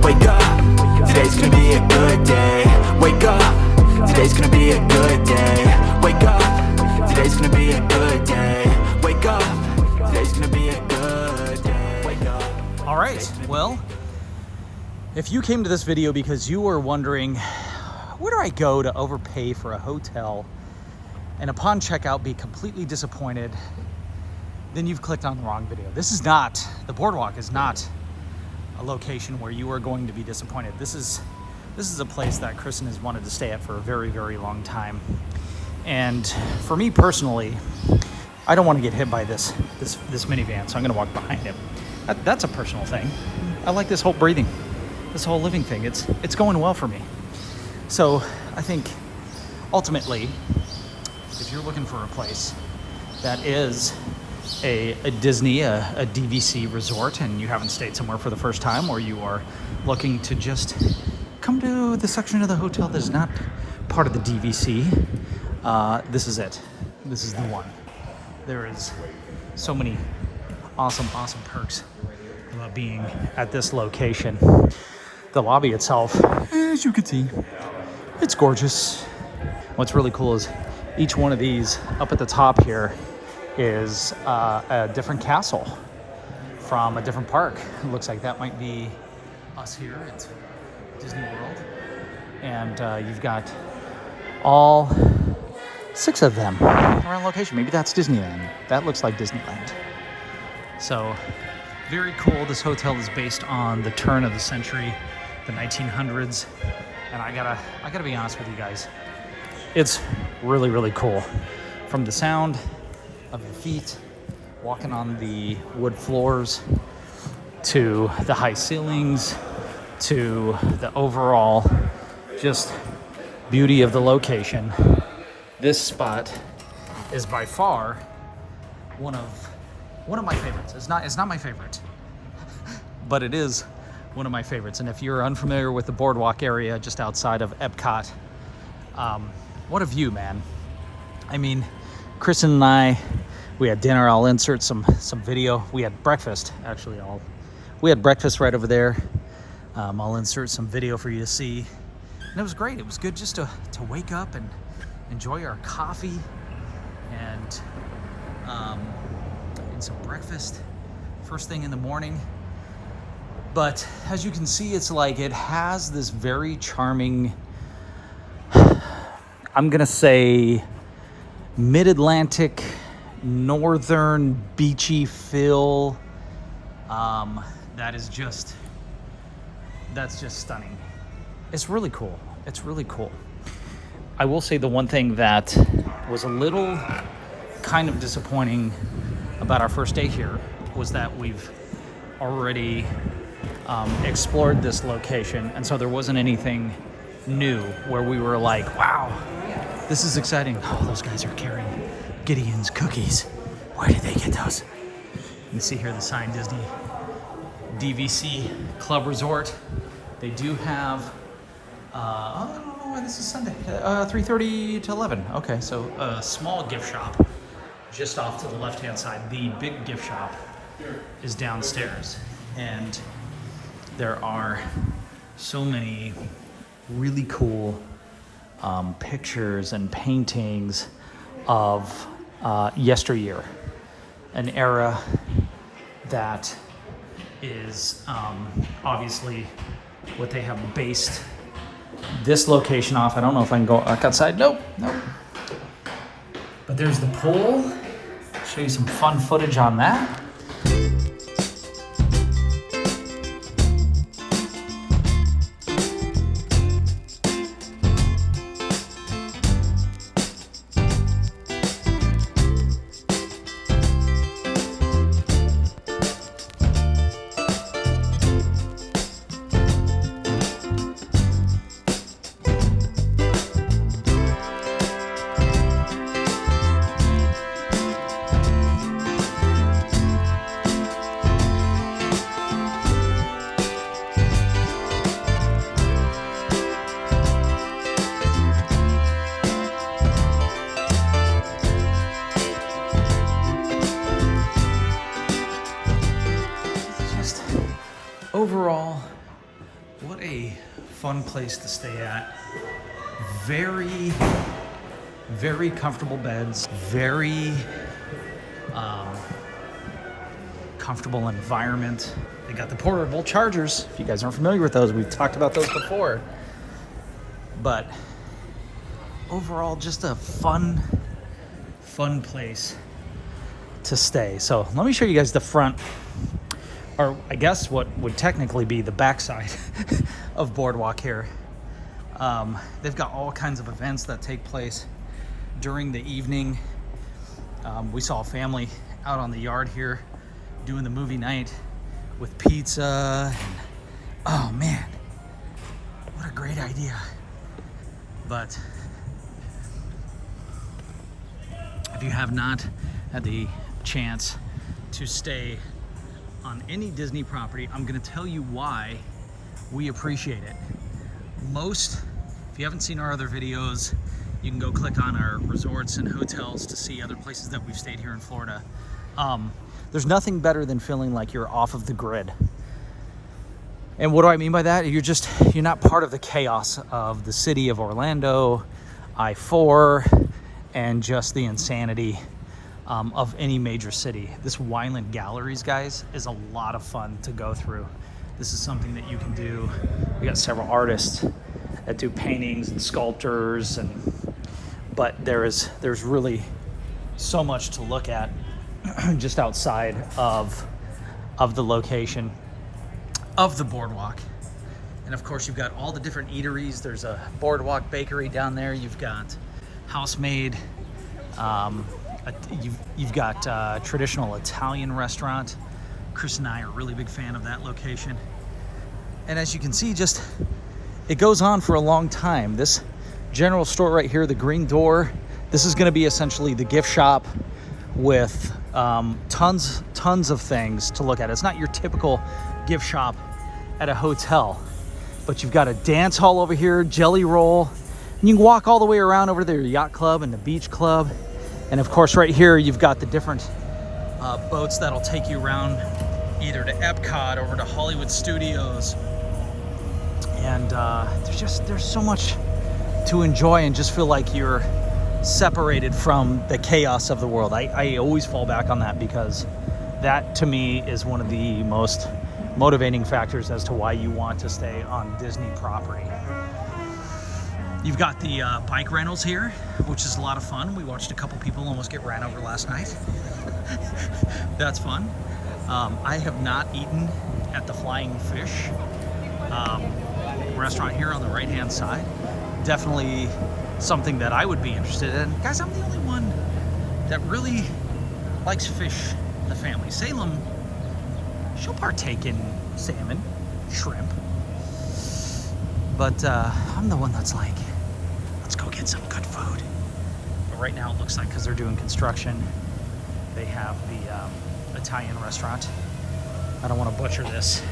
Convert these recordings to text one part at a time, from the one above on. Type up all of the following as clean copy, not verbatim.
Wake up, today's gonna be a good day. Wake up, today's gonna be a good day. Wake up, today's gonna be a good day. Wake up, today's gonna be a good day. Wake up. All right, well, if you came to this video because you were wondering, where do I go to overpay for a hotel and upon checkout be completely disappointed, then you've clicked on the wrong video. This is not, the Boardwalk is not a location where you are going to be disappointed. This is a place that Kristen has wanted to stay at for a very, very long time. And for me personally, I don't want to get hit by this minivan, so I'm gonna walk behind him. That's a personal thing. I like this whole breathing, this whole living thing. It's going well for me. So I think ultimately, if you're looking for a place that is a Disney, a DVC resort, and you haven't stayed somewhere for the first time, or you are looking to just come to the section of the hotel that is not part of the DVC, this is it. This is the one. There is so many awesome perks about being at this location. The lobby itself, as you can see, it's gorgeous. What's really cool is each one of these up at the top here is a different castle from a different park. It looks like that might be us here at Disney World. And you've got all 6 of them around location. Maybe that's Disneyland. That looks like Disneyland. So very cool. This hotel is based on the turn of the century, the 1900s. And I gotta be honest with you guys. It's really, really cool. From the sound of your feet, walking on the wood floors, to the high ceilings, to the overall just beauty of the location. This spot is by far one of my favorites. It's not my favorite, but it is one of my favorites. And if you're unfamiliar with the Boardwalk area just outside of Epcot, what a view, man. I mean, Kristen and I, we had dinner. I'll insert some video. We had breakfast, actually. We had breakfast right over there. I'll insert some video for you to see. And it was great. It was good just to wake up and enjoy our coffee and some breakfast first thing in the morning. But as you can see, it's like it has this very charming, I'm gonna say, mid-Atlantic, northern, beachy feel. That's just stunning. It's really cool. It's really cool. I will say the one thing that was a little kind of disappointing about our first day here was that we've already explored this location, and so there wasn't anything new where we were like, wow, this is exciting. Oh, those guys are carrying Gideon's cookies. Where did they get those? You can see here the sign, Disney DVC Club Resort. They do have, I don't know why this is Sunday, 3:30 to 11. Okay, so a small gift shop just off to the left-hand side. The big gift shop is downstairs. And there are so many really cool pictures and paintings of yesteryear, an era that is obviously what they have based this location off. I don't know if I can go outside. Nope. But there's the pool. Show you some fun footage on that. overall, What a fun place to stay at. Very, very comfortable beds. Very comfortable environment. They got the portable chargers. If you guys aren't familiar with those, we've talked about those before. But overall, just a fun place to stay. So let me show you guys the front, or I guess what would technically be the backside of Boardwalk here. They've got all kinds of events that take place during the evening. We saw a family out on the yard here doing the movie night with pizza. And, oh man, what a great idea. But if you have not had the chance to stay on any Disney property, I'm going to tell you why we appreciate it. If you haven't seen our other videos, you can go click on our resorts and hotels to see other places that we've stayed here in Florida. There's nothing better than feeling like you're off of the grid. And what do I mean by that? You're not part of the chaos of the city of Orlando, I-4, and just the insanity of any major city. This Wineland Galleries, guys, is a lot of fun to go through. This is something that you can do. We got several artists that do paintings and sculptors, but there's really so much to look at just outside of the location of the boardwalk. And of course, you've got all the different eateries. There's a Boardwalk Bakery down there. You've got House-Made. You've got traditional Italian restaurant. Kristen and I are a really big fan of that location. And as you can see, it goes on for a long time. This general store right here, the green door, this is going to be essentially the gift shop with tons of things to look at. It's not your typical gift shop at a hotel, but you've got a dance hall over here, Jelly Roll, and you can walk all the way around over there, Yacht Club and the Beach Club. And of course, right here, you've got the different boats that'll take you around either to Epcot, over to Hollywood Studios. And there's so much to enjoy and just feel like you're separated from the chaos of the world. I always fall back on that because that to me is one of the most motivating factors as to why you want to stay on Disney property. You've got the bike rentals here, which is a lot of fun. We watched a couple people almost get ran over last night. That's fun. I have not eaten at the Flying Fish restaurant here on the right-hand side. Definitely something that I would be interested in. Guys, I'm the only one that really likes fish in the family. Salem, she'll partake in salmon, shrimp. But I'm the one that's like, let's go get some good food. But right now it looks like, because they're doing construction, they have the Italian restaurant. I don't want to butcher this.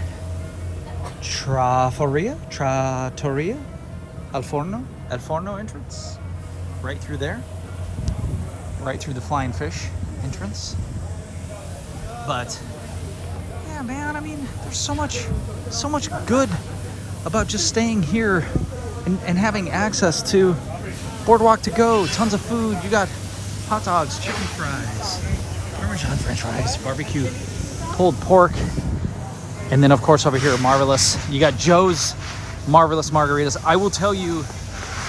Trattoria Al Forno entrance. Right through there. Right through the Flying Fish entrance. But yeah, man, I mean, there's so much good about just staying here and having access to Boardwalk to go. Tons of food. You got hot dogs, chicken fries, Parmesan French fries, barbecue, pulled pork, and then of course over here, Marvelous. You got Joe's Marvelous Margaritas. I will tell you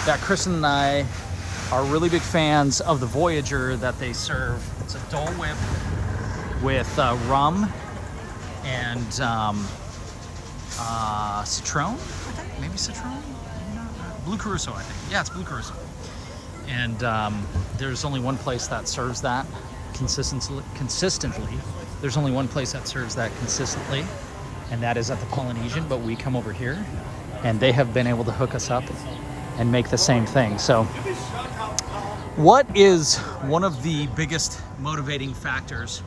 that Kristen and I are really big fans of the Voyager that they serve. It's a Dole Whip with rum and Citron, I think. Maybe Citron? Maybe not. Blue Caruso, I think. Yeah, it's Blue Caruso. And there's only one place that serves that consistently. There's only one place that serves that consistently, and that is at the Polynesian, but we come over here, and they have been able to hook us up and make the same thing. So what is one of the biggest motivating factors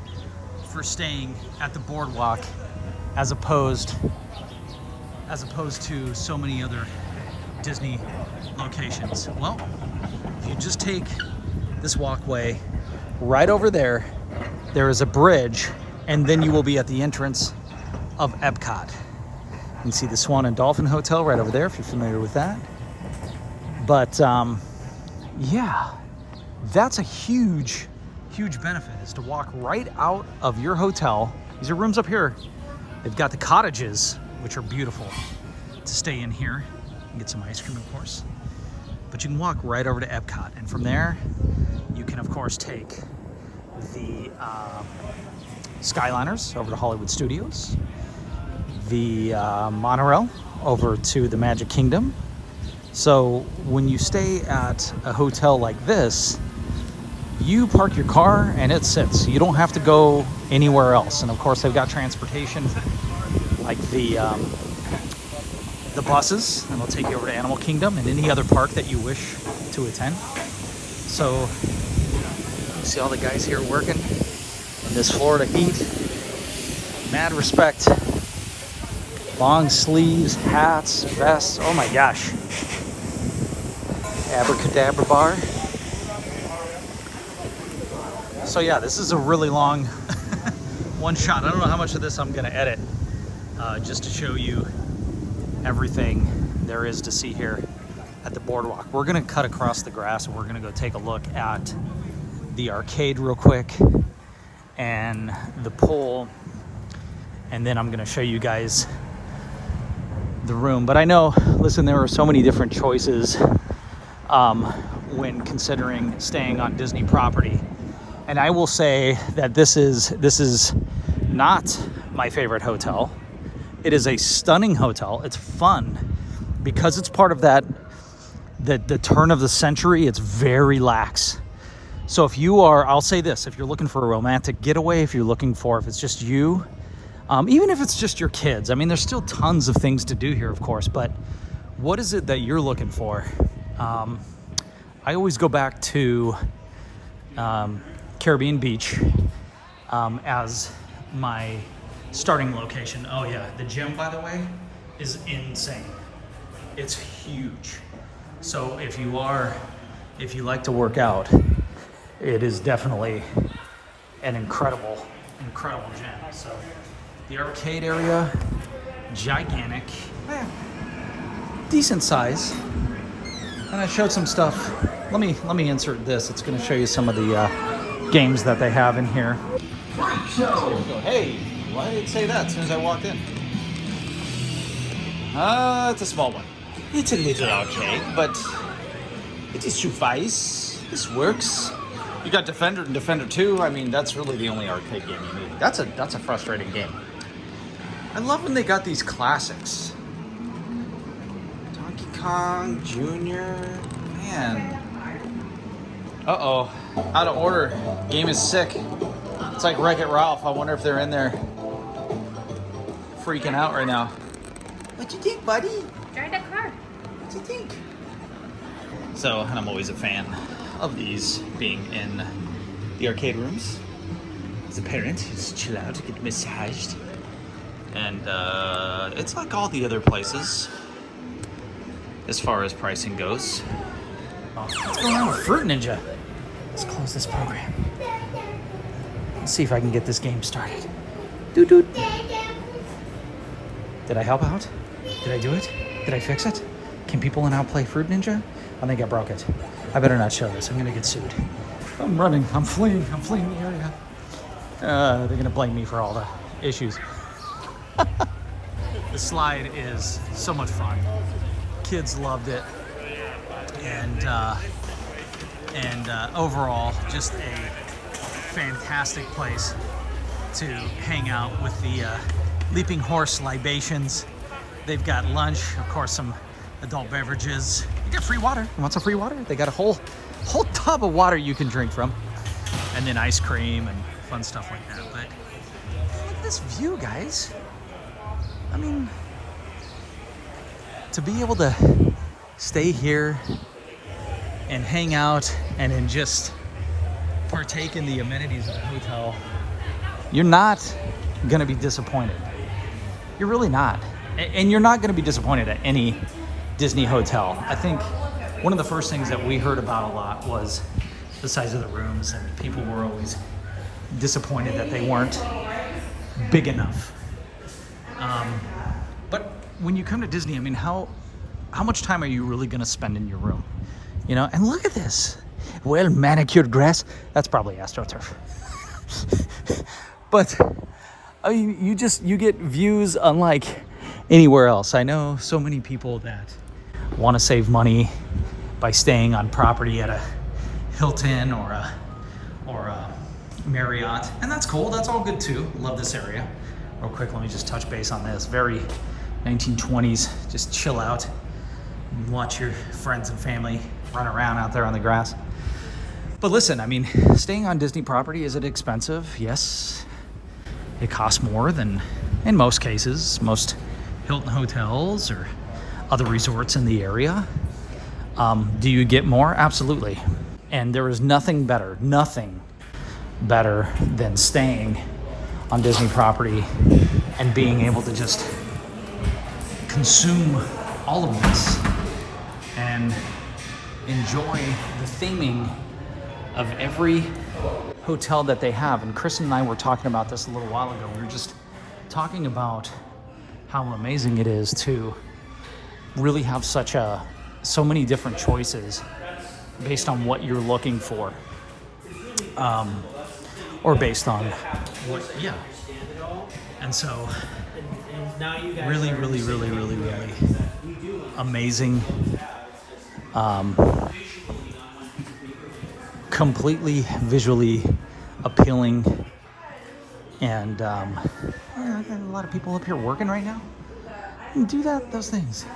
for staying at the Boardwalk as opposed to so many other Disney locations? Well, if you just take this walkway right over there, there is a bridge, and then you will be at the entrance of Epcot. can see the Swan and Dolphin Hotel right over there if you're familiar with that. But yeah, that's a huge benefit, is to walk right out of your hotel. These are rooms up here. They've got the cottages, which are beautiful, to stay in here and get some ice cream, of course. But you can walk right over to Epcot, and from there you can of course take the Skyliners over to Hollywood Studios, the monorail over to the Magic Kingdom. So when you stay at a hotel like this, you park your car and it sits. You don't have to go anywhere else. And of course, they've got transportation like the buses, and they'll take you over to Animal Kingdom and any other park that you wish to attend. So you see all the guys here working in this Florida heat. Mad respect. Long sleeves, hats, vests. Oh my gosh. Abracadabra bar. So yeah, this is a really long one shot. I don't know how much of this I'm gonna edit, just to show you everything there is to see here at the boardwalk. We're gonna cut across the grass and we're gonna go take a look at the arcade real quick and the pool, and then I'm gonna show you guys the room. But I know, listen, there are so many different choices when considering staying on Disney property. And I will say that this is not my favorite hotel. It is a stunning hotel. It's fun because it's part of the turn of the century. It's very lax. So if you are, I'll say this, if you're looking for a romantic getaway, if it's just you, even if it's just your kids, I mean, there's still tons of things to do here, of course, but what is it that you're looking for? I always go back to Caribbean Beach as my starting location. Oh yeah, the gym, by the way, is insane. It's huge. So if you like to work out, it is definitely an incredible gym. So the arcade area, gigantic, decent size. And I showed some stuff. Let me insert this. It's going to show you some of the games that they have in here. So, hey, why did it say that as soon as I walked in? It's a small one. It's a little arcade, but it is suffice. This works. You got Defender and Defender 2. I mean, that's really the only arcade game you need. That's a frustrating game. I love when they got these classics. Donkey Kong Jr. Man. Uh-oh. Out of order. Game is sick. It's like Wreck-It Ralph. I wonder if they're in there freaking out right now. What you think, buddy? Drive the car. What you think? So, and I'm always a fan of these being in the arcade rooms. As a parent, just chill out, get massaged. And it's like all the other places as far as pricing goes. What's going on with Fruit Ninja? Let's close this program. Let's see if I can get this game started. Doot doot. Did I help out? Did I do it? Did I fix it? Can people now play Fruit Ninja? I think I broke it. I better not show this. I'm gonna get sued. I'm running. I'm fleeing the area. They're gonna blame me for all the issues. The slide is so much fun. Kids loved it, and overall, just a fantastic place to hang out with the Leaping Horse libations. They've got lunch, of course, some adult beverages. You get free water. You want some free water? They got a whole tub of water you can drink from, and then ice cream and fun stuff like that. But look at this view, guys. I mean, to be able to stay here and hang out and then just partake in the amenities of the hotel, you're not gonna be disappointed. You're really not. And you're not gonna be disappointed at any Disney hotel. I think one of the first things that we heard about a lot was the size of the rooms, and people were always disappointed that they weren't big enough. But when you come to Disney, I mean, how much time are you really going to spend in your room? You know, and look at this. Well manicured grass. That's probably AstroTurf. But I mean, you get views unlike anywhere else. I know so many people that want to save money by staying on property at a Hilton or a Marriott, and that's cool. That's all good too. Love this area. Real quick, let me just touch base on this. Very 1920s. Just chill out and watch your friends and family run around out there on the grass. But listen, I mean, staying on Disney property, is it expensive? Yes. It costs more than, in most cases, most Hilton hotels or other resorts in the area. Do you get more? Absolutely. And there is nothing better than staying on Disney property and being able to just consume all of this and enjoy the theming of every hotel that they have. And Kristen and I were talking about this a little while ago. We were just talking about how amazing it is to really have so many different choices based on what you're looking for, or based on what, and so really amazing, completely visually appealing, and I got a lot of people up here working right now. You can do those things.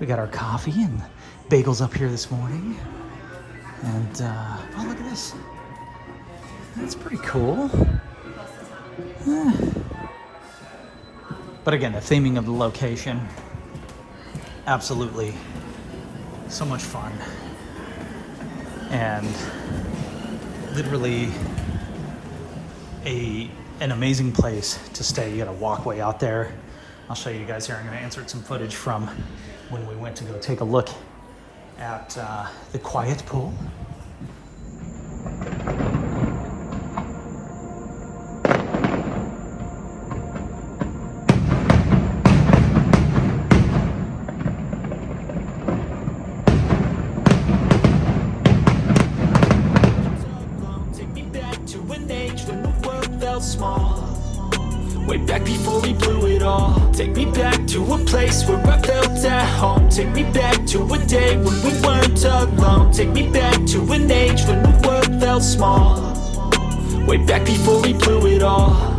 We got our coffee and bagels up here this morning. And, oh, look at this. That's pretty cool. But again, the theming of the location, absolutely so much fun. And literally an amazing place to stay. You got a walkway out there. I'll show you guys here. I'm going to insert some footage from when we went to go take a look at the quiet pool. Take me back to an age when the world felt small. Way back before we blew it all. Take me back to a place where I felt at home. Take me back to a day when we weren't alone. Take me back to an age when the world felt small. Way back before we blew it all.